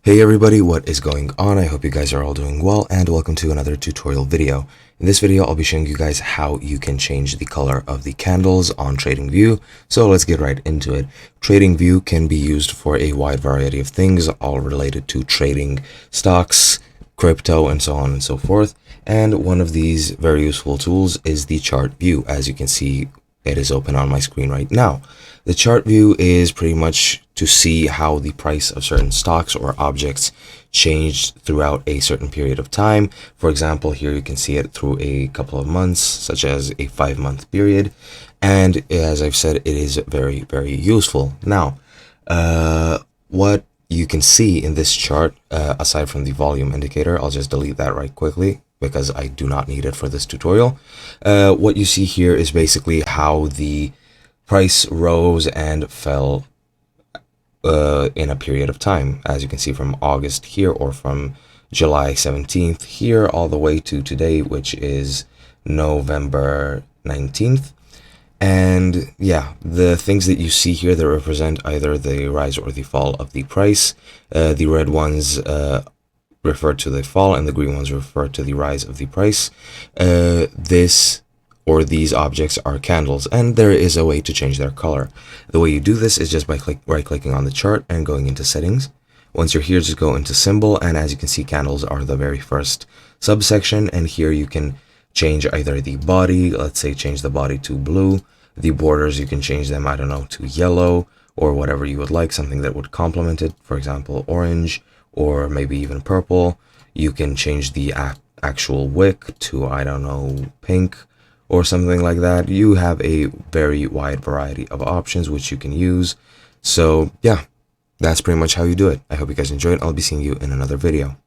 Hey everybody, what is going on? I hope you guys are all doing well, and welcome to another tutorial video. In this video, I'll be showing you guys how you can change the color of the candles on TradingView. So let's get right into it. TradingView can be used for a wide variety of things, all related to trading stocks, crypto, and so on and so forth. And one of these very useful tools is the chart view. As you can see, it is open on my screen right now. The chart view is pretty much to see how the price of certain stocks or objects changed throughout a certain period of time. For example, here you can see it through a couple of months, such as a 5-month period. And as I've said, it is very, very useful. Now, what you can see in this chart, aside from the volume indicator, I'll just delete that right quickly because I do not need it for this tutorial. What you see here is basically how the price rose and fell in a period of time, as you can see from August here, or from July 17th here all the way to today, which is November 19th. And yeah, the things that you see here that represent either the rise or the fall of the price. The red ones refer to the fall, and the green ones refer to the rise of the price. These objects are candles, and there is a way to change their color. The way you do this is just by right-clicking on the chart and going into settings. Once you're here, just go into symbol, and as you can see, candles are the very first subsection, and here you can change either the body. Let's say change the body to blue. The borders, you can change them, I don't know, to yellow or whatever you would like, something that would complement it, for example orange, or maybe even purple. You can change the actual wick to, I don't know, pink or something like that. You have a very wide variety of options which you can use. So yeah, that's pretty much how you do it. I hope you guys enjoyed. I'll be seeing you in another video.